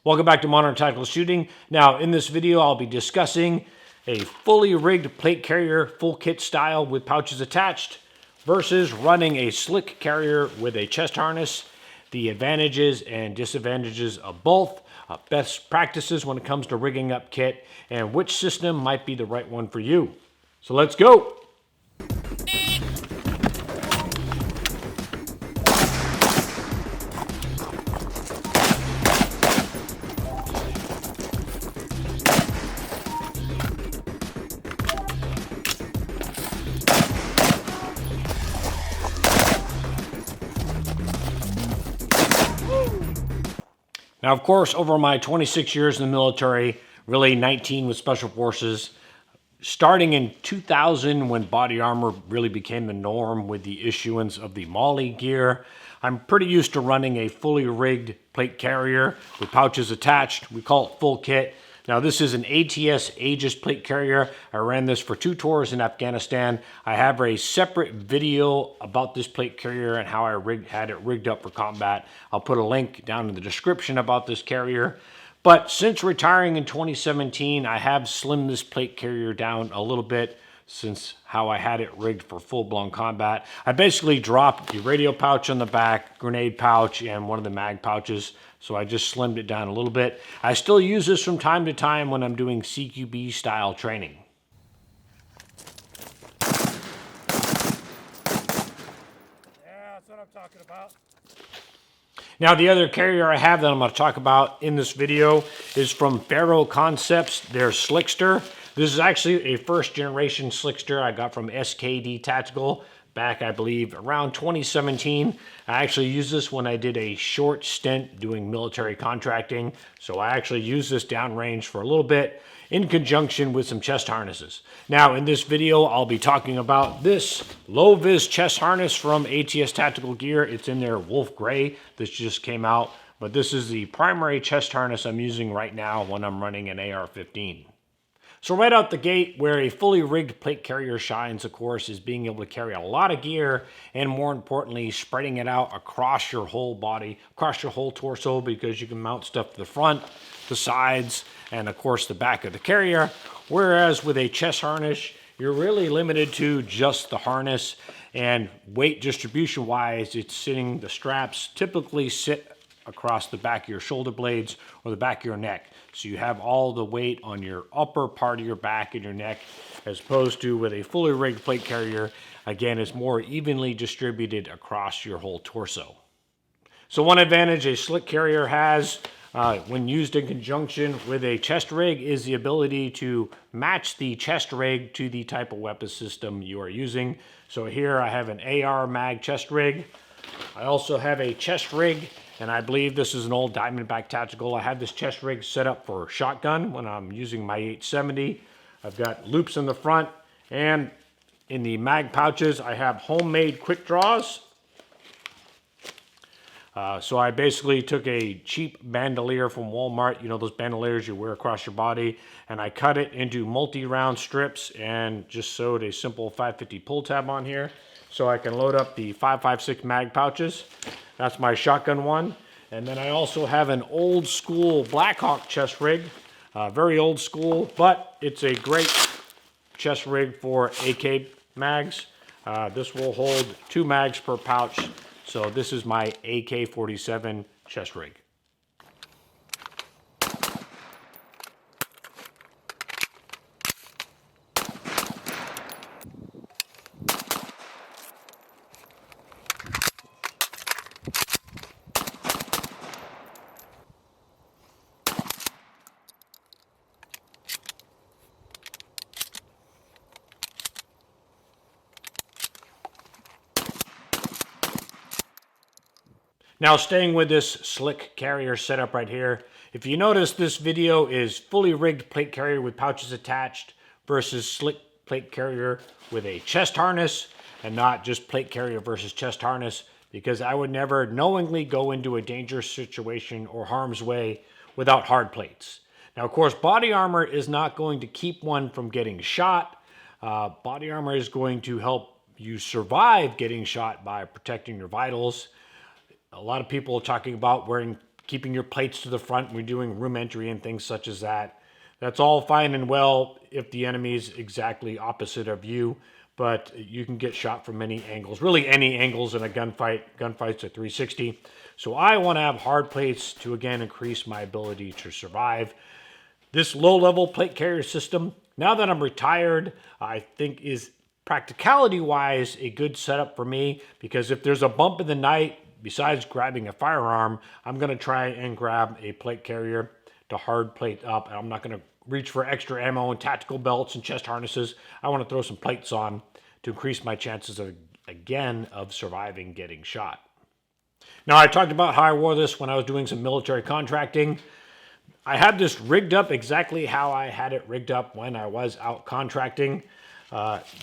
Welcome back to Modern Tactical Shooting. Now, in this video, I'll be discussing a fully rigged plate carrier, full kit style with pouches attached, versus running a slick carrier with a chest harness, the advantages and disadvantages of both, best practices when it comes to rigging up kit, and which system might be the right one for you. So let's go. Now, of course, over my 26 years in the military, really 19 with Special Forces, starting in 2000 when body armor really became the norm with the issuance of the MOLLE gear, I'm pretty used to running a fully rigged plate carrier with pouches attached. We call it full kit. Now, this is an ATS Aegis plate carrier. I ran this for 2 tours in Afghanistan. I have a separate video about this plate carrier and how I had it rigged up for combat. I'll put a link down in the description about this carrier. But since retiring in 2017, I have slimmed this plate carrier down a little bit since how I had it rigged for full-blown combat. I basically dropped the radio pouch on the back, grenade pouch, and one of the mag pouches. So I just slimmed it down a little bit. I still use this from time to time when I'm doing CQB style training. Yeah, that's what I'm talking about. Now, the other carrier I have that I'm going to talk about in this video is from Faro Concepts, their Slickster. This is actually a first generation Slickster I got from SKD Tactical back, I believe, around 2017. I actually used this when I did a short stint doing military contracting. So I actually used this downrange for a little bit in conjunction with some chest harnesses. Now, in this video, I'll be talking about this low-vis chest harness from ATS Tactical Gear. It's in their Wolf Gray. This just came out, but this is the primary chest harness I'm using right now when I'm running an AR-15. So right out the gate, where a fully rigged plate carrier shines, of course, is being able to carry a lot of gear and, more importantly, spreading it out across your whole body, across your whole torso, because you can mount stuff to the front, the sides, and, of course, the back of the carrier. Whereas with a chest harness, you're really limited to just the harness, and weight distribution-wise, the straps typically sit across the back of your shoulder blades or the back of your neck. So you have all the weight on your upper part of your back and your neck, as opposed to with a fully rigged plate carrier, again, it's more evenly distributed across your whole torso. So one advantage a slick carrier has when used in conjunction with a chest rig is the ability to match the chest rig to the type of weapon system you are using. So here I have an AR mag chest rig. I also have a chest rig, and I believe this is an old Diamondback Tactical. I have this chest rig set up for shotgun when I'm using my 870. I've got loops in the front, and in the mag pouches, I have homemade quick draws. So I basically took a cheap bandolier from Walmart, you know, those bandoliers you wear across your body, and I cut it into multi-round strips and just sewed a simple 550 pull tab on here so I can load up the 5.56 mag pouches. That's my shotgun one. And then I also have an old school Blackhawk chest rig, very old school, but it's a great chest rig for AK mags. This will hold 2 mags per pouch. So this is my AK-47 chest rig. Now, staying with this slick carrier setup right here, if you notice, this video is fully rigged plate carrier with pouches attached versus slick plate carrier with a chest harness, and not just plate carrier versus chest harness, because I would never knowingly go into a dangerous situation or harm's way without hard plates. Now, of course, body armor is not going to keep one from getting shot. Body armor is going to help you survive getting shot by protecting your vitals. A lot of people are talking about wearing keeping your plates to the front when you're doing room entry and things such as that. That's all fine and well if the enemy is exactly opposite of you, but you can get shot from many angles, really any angles in a gunfight. Gunfights are 360. So I want to have hard plates to, again, increase my ability to survive. This low-level plate carrier system, now that I'm retired, I think is practicality-wise a good setup for me, because if there's a bump in the night, besides grabbing a firearm, I'm going to try and grab a plate carrier to hard plate up. And I'm not going to reach for extra ammo and tactical belts and chest harnesses. I want to throw some plates on to increase my chances of, again, of surviving getting shot. Now, I talked about how I wore this when I was doing some military contracting. I have this rigged up exactly how I had it rigged up when I was out contracting.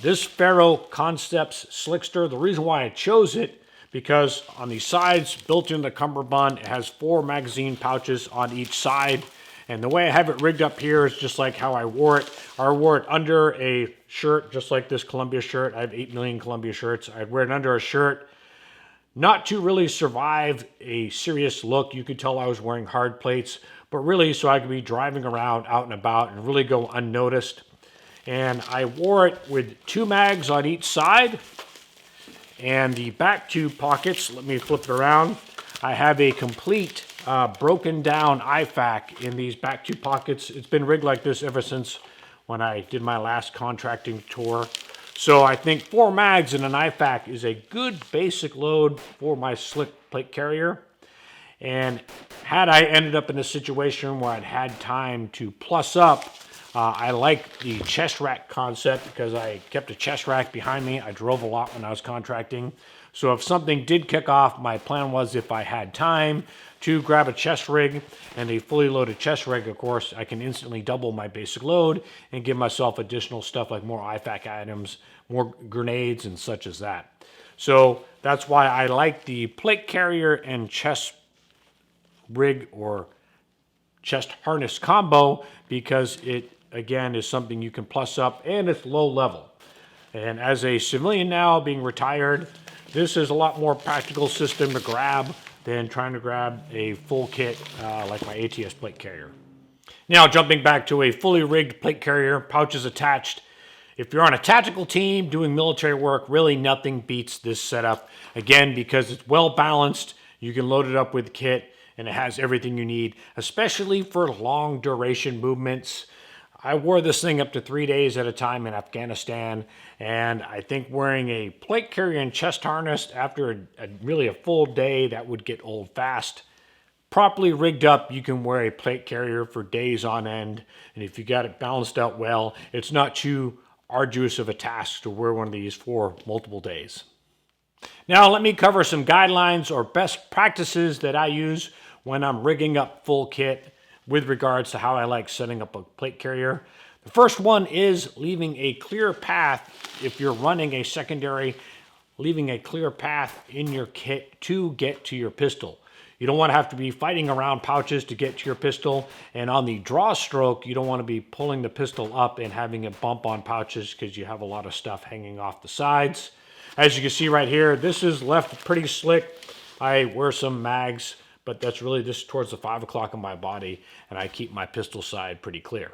This Faro Concepts Slickster, the reason why I chose it, because on the sides, built in the cummerbund, it has 4 magazine pouches on each side. And the way I have it rigged up here is just like how I wore it. I wore it under a shirt, just like this Columbia shirt. I have 8 million Columbia shirts. I'd wear it under a shirt, not to really survive a serious look. You could tell I was wearing hard plates, but really so I could be driving around out and about and really go unnoticed. And I wore it with 2 mags on each side. And the back 2 pockets, let me flip it around. I have a complete broken down IFAK in these back 2 pockets. It's been rigged like this ever since when I did my last contracting tour. So I think 4 mags in an IFAK is a good basic load for my slick plate carrier. And had I ended up in a situation where I'd had time to plus up, I like the chest rack concept because I kept a chest rack behind me. I drove a lot when I was contracting. So if something did kick off, my plan was, if I had time, to grab a chest rig, and a fully loaded chest rig, of course, I can instantly double my basic load and give myself additional stuff like more IFAK items, more grenades, and such as that. So that's why I like the plate carrier and chest rig or chest harness combo, because it, again, is something you can plus up, and it's low level. And as a civilian now, being retired, this is a lot more practical system to grab than trying to grab a full kit like my ATS plate carrier. Now, jumping back to a fully rigged plate carrier, pouches attached. If you're on a tactical team doing military work, really nothing beats this setup. Again, because it's well balanced, you can load it up with kit, and it has everything you need, especially for long duration movements. I wore this thing up to 3 days at a time in Afghanistan, and I think wearing a plate carrier and chest harness after really a full day, that would get old fast. Properly rigged up, you can wear a plate carrier for days on end, and if you got it balanced out well, it's not too arduous of a task to wear one of these for multiple days. Now let me cover some guidelines or best practices that I use when I'm rigging up full kit with regards to how I like setting up a plate carrier. The first one is leaving a clear path. If you're running a secondary, leaving a clear path in your kit to get to your pistol. You don't want to have to be fighting around pouches to get to your pistol. And on the draw stroke, you don't want to be pulling the pistol up and having it bump on pouches because you have a lot of stuff hanging off the sides. As you can see right here, this is left pretty slick. I wear some mags, but that's really just towards the 5 o'clock on my body, and I keep my pistol side pretty clear.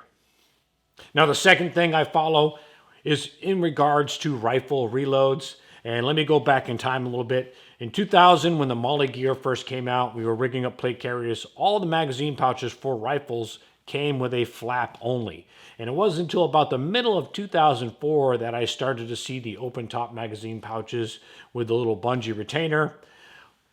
Now, the second thing I follow is in regards to rifle reloads. And let me go back in time a little bit. In 2000, when the Molly gear first came out, we were rigging up plate carriers. All the magazine pouches for rifles came with a flap only. And it wasn't until about the middle of 2004 that I started to see the open top magazine pouches with the little bungee retainer.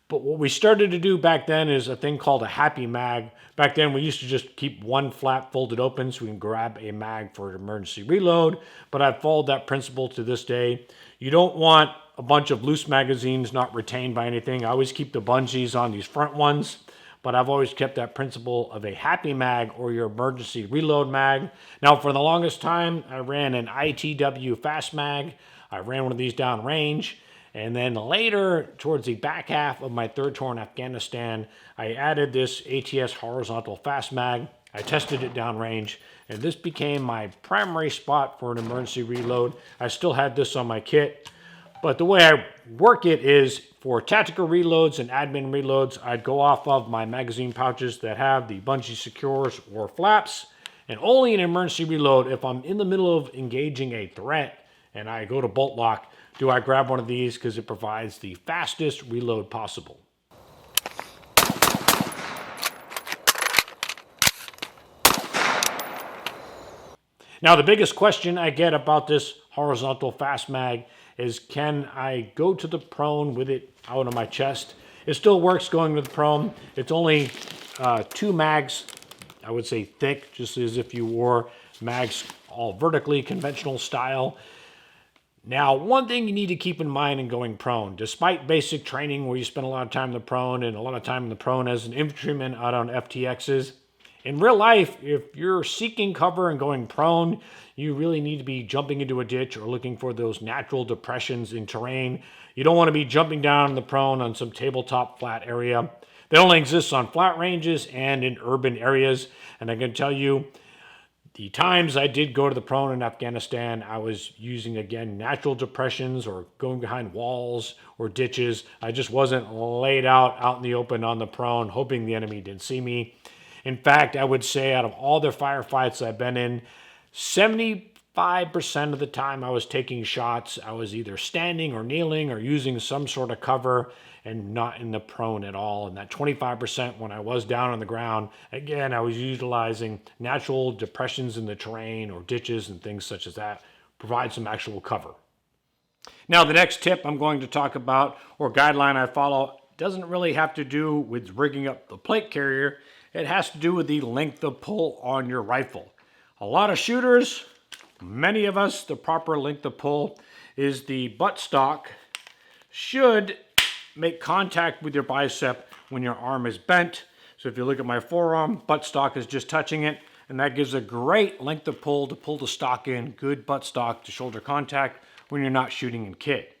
But what we started to do back then is a thing called a happy mag. Back then we used to just keep one flap folded open so we can grab a mag for an emergency reload. But I've followed that principle to this day. You don't want a bunch of loose magazines not retained by anything. I always keep the bungees on these front ones. But I've always kept that principle of a happy mag or your emergency reload mag. Now, for the longest time, I ran an ITW fast mag. I ran one of these down range. And then later, towards the back half of my third tour in Afghanistan, I added this ATS horizontal fast mag. I tested it downrange, and this became my primary spot for an emergency reload. I still had this on my kit, But the way I work it is for tactical reloads and admin reloads, I'd go off of my magazine pouches that have the bungee secures or flaps, and only an emergency reload if I'm in the middle of engaging a threat and I go to bolt lock, do I grab one of these because it provides the fastest reload possible. Now, the biggest question I get about this horizontal fast mag is, can I go to the prone with it out on my chest? It still works going to the prone. It's only 2 mags, I would say thick, just as if you wore mags all vertically, conventional style. Now, one thing you need to keep in mind in going prone, despite basic training where you spend a lot of time in the prone and a lot of time in the prone as an infantryman out on FTXs, in real life, if you're seeking cover and going prone, you really need to be jumping into a ditch or looking for those natural depressions in terrain. You don't want to be jumping down in the prone on some tabletop flat area. That only exists on flat ranges and in urban areas. And I can tell you, the times I did go to the prone in Afghanistan, I was using, again, natural depressions or going behind walls or ditches. I just wasn't laid out in the open on the prone, hoping the enemy didn't see me. In fact, I would say out of all the firefights I've been in, 75% of the time I was taking shots, I was either standing or kneeling or using some sort of cover and not in the prone at all. And that 25% when I was down on the ground, again, I was utilizing natural depressions in the terrain or ditches and things such as that, provide some actual cover. Now, the next tip I'm going to talk about, or guideline I follow, doesn't really have to do with rigging up the plate carrier. It has to do with the length of pull on your rifle. A lot of shooters, many of us, the proper length of pull is the buttstock should make contact with your bicep when your arm is bent. So if you look at my forearm, buttstock is just touching it, and that gives a great length of pull to pull the stock in, good buttstock to shoulder contact when you're not shooting in kit.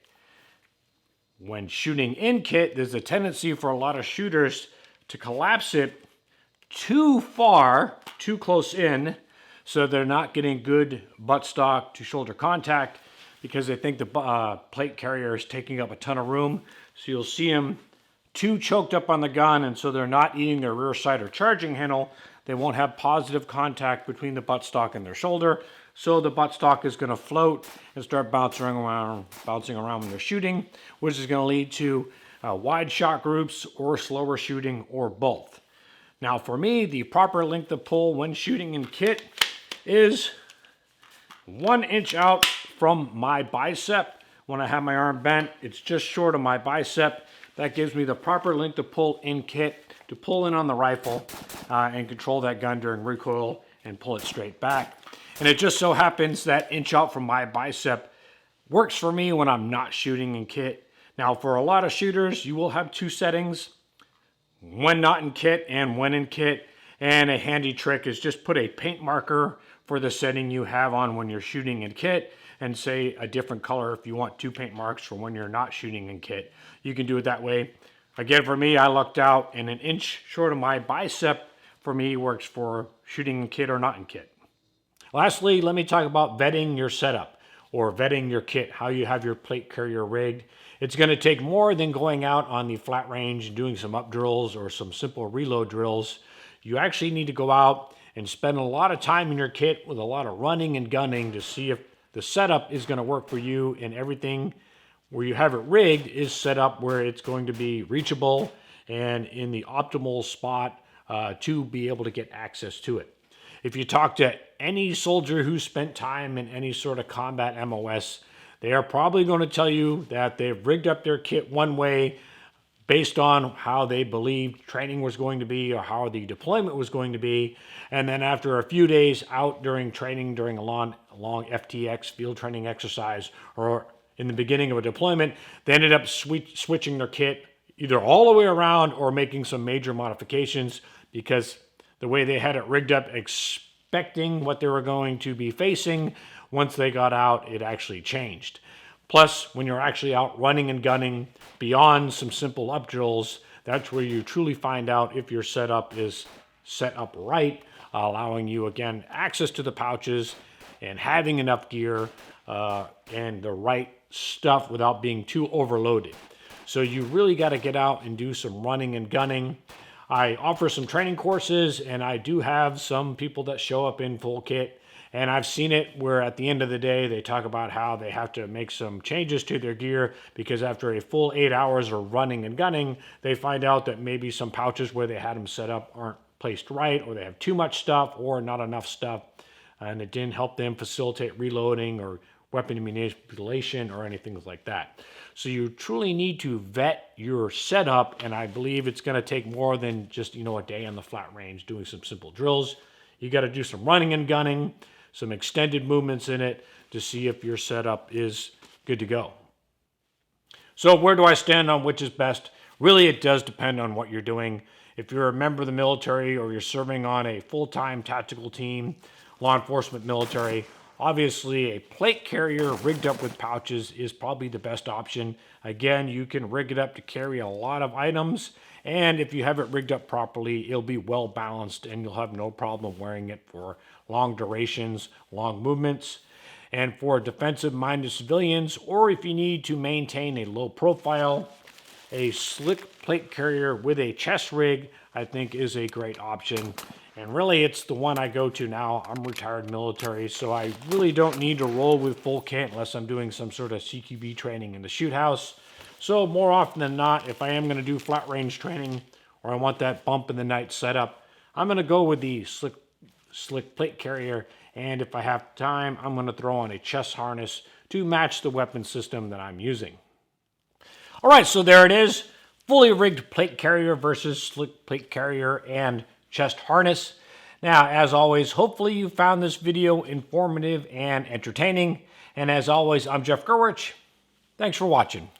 When shooting in kit, there's a tendency for a lot of shooters to collapse it too far, too close in, so they're not getting good buttstock to shoulder contact because they think the plate carrier is taking up a ton of room. So you'll see them too choked up on the gun, and so they're not eating their rear sight or charging handle. They won't have positive contact between the buttstock and their shoulder, so the buttstock is going to float and start bouncing around when they're shooting, which is going to lead to wide shot groups or slower shooting or both. Now, for me, the proper length of pull when shooting in kit is 1 inch out from my bicep. When I have my arm bent, it's just short of my bicep. That gives me the proper length of pull in kit to pull in on the rifle and control that gun during recoil and pull it straight back. And it just so happens that inch out from my bicep works for me when I'm not shooting in kit. Now, for a lot of shooters, you will have 2 settings, when not in kit and when in kit. And a handy trick is just put a paint marker for the setting you have on when you're shooting in kit and say a different color if you want 2 paint marks for when you're not shooting in kit. You can do it that way. Again, for me, I lucked out, and 1 inch short of my bicep for me works for shooting in kit or not in kit. Lastly, let me talk about vetting your setup or vetting your kit, how you have your plate carrier rigged. It's going to take more than going out on the flat range and doing some up drills or some simple reload drills. You actually need to go out and spend a lot of time in your kit with a lot of running and gunning to see if the setup is going to work for you, and everything where you have it rigged is set up where it's going to be reachable and in the optimal spot to be able to get access to it. If you talk to any soldier who spent time in any sort of combat MOS, they are probably going to tell you that they've rigged up their kit one way based on how they believed training was going to be or how the deployment was going to be. And then after a few days out during training, during a long FTX field training exercise, or in the beginning of a deployment, they ended up switching their kit either all the way around or making some major modifications because the way they had it rigged up, expecting what they were going to be facing, once they got out, it actually changed. Plus, when you're actually out running and gunning beyond some simple up drills, that's where you truly find out if your setup is set up right, allowing you, again, access to the pouches and having enough gear and the right stuff without being too overloaded. So you really got to get out and do some running and gunning. I offer some training courses, and I do have some people that show up in full kit. And I've seen it where at the end of the day, they talk about how they have to make some changes to their gear because after a full 8 hours of running and gunning, they find out that maybe some pouches where they had them set up aren't placed right, or they have too much stuff or not enough stuff. And it didn't help them facilitate reloading or weapon manipulation or anything like that. So you truly need to vet your setup, and I believe it's going to take more than just, a day on the flat range doing some simple drills. You got to do some running and gunning, some extended movements in it to see if your setup is good to go. So where do I stand on which is best? Really, it does depend on what you're doing. If you're a member of the military or you're serving on a full-time tactical team, law enforcement, military, obviously a plate carrier rigged up with pouches is probably the best option. Again, you can rig it up to carry a lot of items, and if you have it rigged up properly, it'll be well balanced and you'll have no problem wearing it for long durations, long movements. And for defensive-minded civilians, or if you need to maintain a low profile, a slick plate carrier with a chest rig, I think, is a great option. And really, it's the one I go to now. I'm retired military, so I really don't need to roll with full kit unless I'm doing some sort of CQB training in the shoot house. So more often than not, if I am going to do flat range training or I want that bump in the night setup, I'm going to go with the slick plate carrier. And if I have time, I'm going to throw on a chest harness to match the weapon system that I'm using. All right, so there it is. Fully rigged plate carrier versus slick plate carrier and chest harness. Now, as always, hopefully you found this video informative and entertaining. And as always, I'm Jeff Gerwich. Thanks for watching.